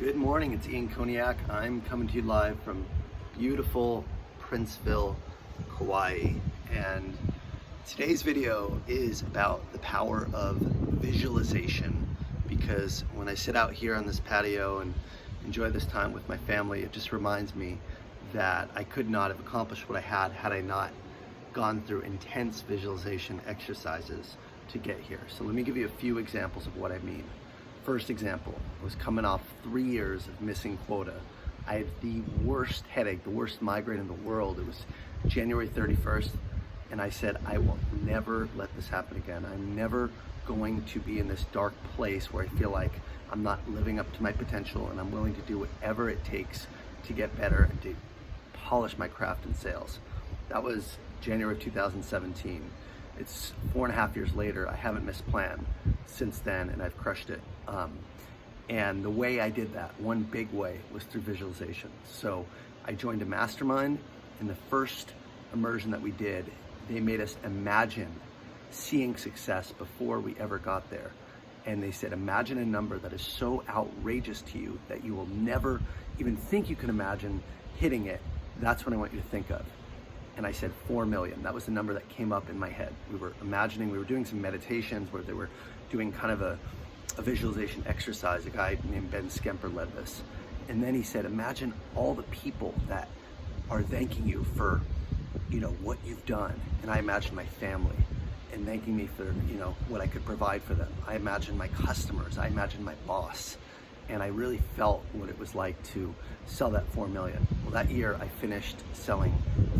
Good morning, it's Ian Koniak. I'm coming to you live from beautiful Princeville, Hawaii. And today's video is about the power of visualization, because when I sit out here on this patio and enjoy this time with my family, it just reminds me that I could not have accomplished what I had I not gone through intense visualization exercises to get here. So let me give you a few examples of what I mean. First example, I was coming off 3 years of missing quota. I had the worst headache, the worst migraine in the world. It was January 31st, and I said, I will never let this happen again. I'm never going to be in this dark place where I feel like I'm not living up to my potential, and I'm willing to do whatever it takes to get better and to polish my craft in sales. That was January of 2017. It's 4.5 years later. I haven't missed plan since then, and I've crushed it. And the way I did that, one big way, was through visualization. So I joined a mastermind, and the first immersion that we did, they made us imagine seeing success before we ever got there. And they said, imagine a number that is so outrageous to you that you will never even think you can imagine hitting it. That's what I want you to think of. And I said 4 million. That was the number that came up in my head. We were doing some meditations where they were doing kind of a visualization exercise. A guy named Ben Skemper led this. And then he said, imagine all the people that are thanking you for, what you've done. And I imagined my family and thanking me for, what I could provide for them. I imagined my customers. I imagined my boss. And I really felt what it was like to sell that 4 million. Well, that year I finished selling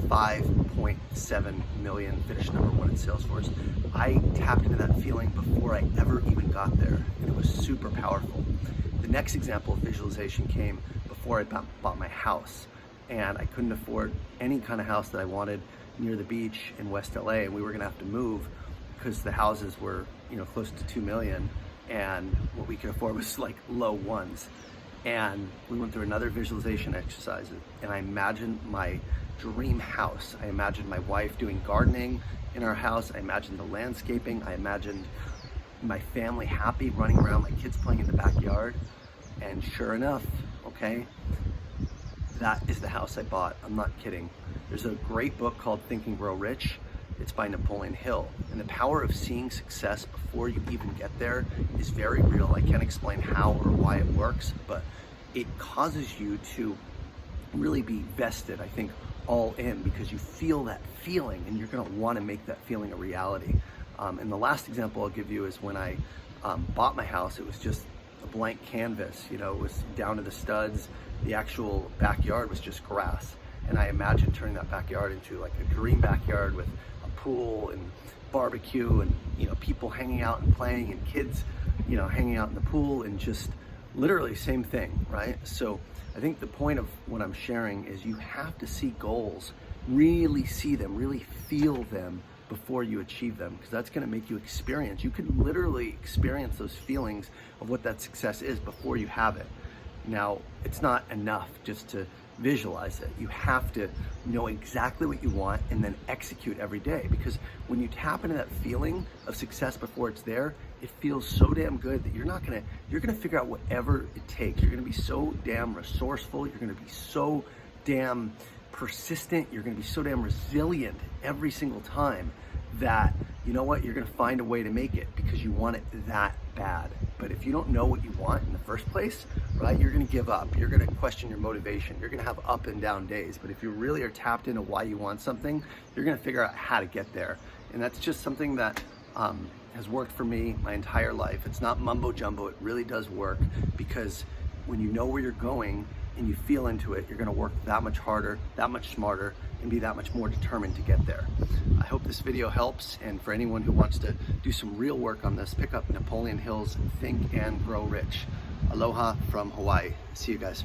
5.7 million, finished #1 in Salesforce. I tapped into that feeling before I ever even got there, and it was super powerful. The next example of visualization came before I bought my house, and I couldn't afford any kind of house that I wanted near the beach in West LA, and we were gonna have to move because the houses were, close to 2 million. And what we could afford was like low ones. And we went through another visualization exercise, and I imagined my dream house. I imagined my wife doing gardening in our house. I imagined the landscaping. I imagined my family happy, running around, my kids playing in the backyard. And sure enough, okay, that is the house I bought. I'm not kidding. There's a great book called Think and Grow Rich. It's by Napoleon Hill. And the power of seeing success before you even get there is very real. I can't explain how or why it works, but it causes you to really be vested, I think, all in, because you feel that feeling and you're gonna wanna make that feeling a reality. And the last example I'll give you is when I bought my house. It was just a blank canvas, it was down to the studs. The actual backyard was just grass. And I imagined turning that backyard into like a dream backyard with pool and barbecue and people hanging out and playing, and kids hanging out in the pool, and just literally same thing, right? So I think the point of what I'm sharing is you have to see goals, really see them, really feel them before you achieve them, because that's going to make you experience. You can literally experience those feelings of what that success is before you have it. Now, it's not enough just to visualize it. You have to know exactly what you want and then execute every day, because when you tap into that feeling of success before it's there, it feels so damn good that you're gonna figure out whatever it takes. You're gonna be so damn resourceful. You're gonna be so damn persistent. You're gonna be so damn resilient every single time that, you're gonna find a way to make it because you want it that bad. But if you don't know what you want in the first place, right, you're gonna give up. You're gonna question your motivation. You're gonna have up and down days. But if you really are tapped into why you want something, you're gonna figure out how to get there. And that's just something that has worked for me my entire life. It's not mumbo jumbo. It really does work, because when you know where you're going and you feel into it, you're gonna work that much harder, that much smarter, and be that much more determined to get there. I hope this video helps, and for anyone who wants to do some real work on this, pick up Napoleon Hill's Think and Grow Rich. Aloha from Hawaii. See you guys.